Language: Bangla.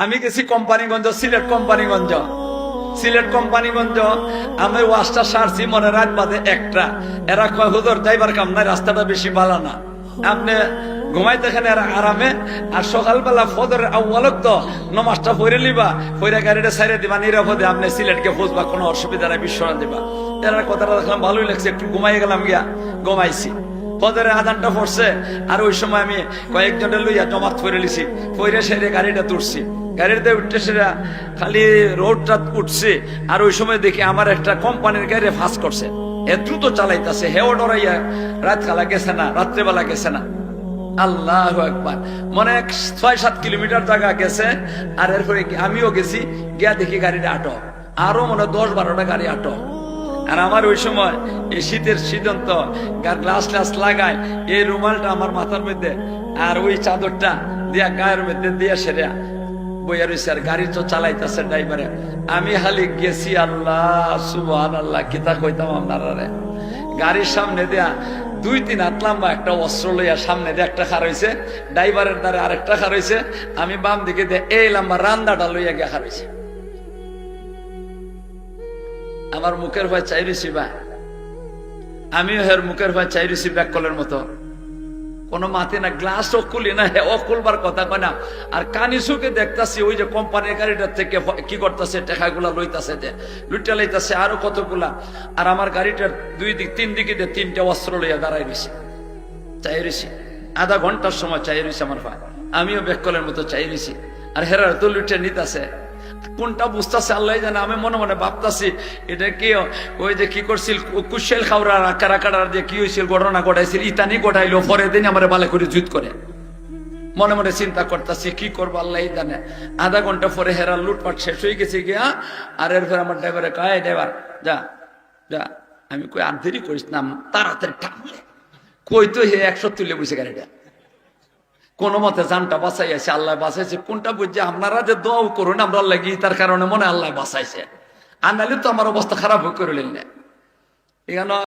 আমি গেছি কোম্পানিগঞ্জ, সিলেট কোম্পানিগঞ্জ। সিলেট কোম্পানিগঞ্জ আমি ওয়াশটা সারছি মনে রাত বাদে একটা। এরা কয় হুজুর যাইবার কাম নাই, রাস্তাটা বেশি ভালো না, আপনি ঘুমাইতে এখানে আরামে। আর সকালবেলা ফজরের আউয়ালত তো নমাজটা পড়ে লিবা, পড়ে গাড়িটা ছাইড়ে দিবা নিরাপদে, আপনি সিলেটকে বুঝবা, কোনো অসুবিধা নাই, বিশ্বরা দিবা। এরা কথাটা দেখলাম ভালোই লাগছে, একটু ঘুমাই গেলাম, গিয়া ঘুমাইছি। ফজরের আজানটা পড়ছে, আর ওই সময় আমি কয়েকজনের লইয়া জমাত পড়ে লিছি, পড়ে সেরে গাড়িটা তুলছি। গাড়িতে উঠতে সেরা খালি রোডটা উঠছে, আর ওই সময় দেখি আমার একটা কোম্পানির গাড়ি ফাঁস করছে। এ দ্রুত চালাইতেছে, হেও ডরাইয়া রাত কালা গেছে না, রাত্রেবেলা গেছে না। আল্লাহু আকবার, মনে ৬-৭ কিলোমিটার জায়গা গেছে। আর এরপরে আমিও গেছি, গিয়া দেখি গাড়িটা আটক, আরো মনে ১০-১২টা গাড়ি আটক। আর আমার ওই সময় এই শীতের সিদ্ধান্ত গ্লাস গ্লাস লাগায়, এই রুমালটা আমার মাথার মধ্যে আর ওই চাদরটা দিয়া গায়ের মধ্যে দিয়া সেরা বইয়া রয়েছে। আর গাড়ি তো চালাইতেছে ড্রাইভারে, আমি খালি গেছি আল্লাহ সুবহানাল্লাহ, কিতা কইতাম আপনারা। গাড়ির সামনে দেয়া ২-৩ হাত লম্বা একটা অস্ত্র লইয়া সামনে দিয়ে একটা খার হয়েছে, ড্রাইভারের দ্বারা আরেকটা খার হয়েছে, আমি বাম দিকে দিয়ে এই লম্বা রান্দাটা লইয়া গিয়া খার হয়েছে। আমার মুখের ভয় চাই রয়েছি বা আমিও হের মুখের ভয় চাই রয়েছি ব্যাককলের মতো, কোনো মাতে না, গ্লাস ও খুলি না, ও খুলবার কথা কয় না। আর কানি চোখে দেখতাছি ওই যে কোম্পানির গাড়িটার থেকে কি করতেছে, টেকাগুলা লইতাছে, যে লুইটা লইতাছে আরো কতগুলা। আর আমার গাড়িটার ৩ দিকে ৩টা অস্ত্র লইয়া দাঁড়াই রয়েছে, চাই রয়েছি। আধা ঘন্টার সময় চাই রয়েছে আমার ভাই, আমিও ব্যাককলের মতো চাই রয়েছি। আর হেরার তো লুইটা নিতেছে, কোনটা বুঝতেছে আল্লাহ জানে। আমি মনে মনে ভাবতাছি এটা কি ওই যে কি করছিল কুশেল খাওয়ার আকার আকার যে কি হয়েছিল, ঘটনা ঘটাইছিল, ইতানি ঘটাইলো, পরে দিন আমার ভালো করে জুত করে। মনে মনে চিন্তা করতেছি কি করবো আল্লাহ জানে। আধা ঘন্টা পরে হেরার লুটপাট শেষ হয়ে গেছে গিয়া। আর এরপর আমার ড্রাইভারে কয়, ড্রাইভার যা যা। আমি কই আর দেরি করিস না, তাড়াতাড়ি টানলে। কই তো হে ১০০ তুলে বসে গাড়িটা, কোন মতে জানটা বাঁচাইছে, আল্লাহ বাঁচাইছে। কোনটা বুঝছে আপনারা যে দোয়াও করুন আমরা লাগি, তার কারণে মনে আল্লাহ বাঁচাইছে, আর নাহলে তো আমার অবস্থা খারাপ করে নিলেন। এখানে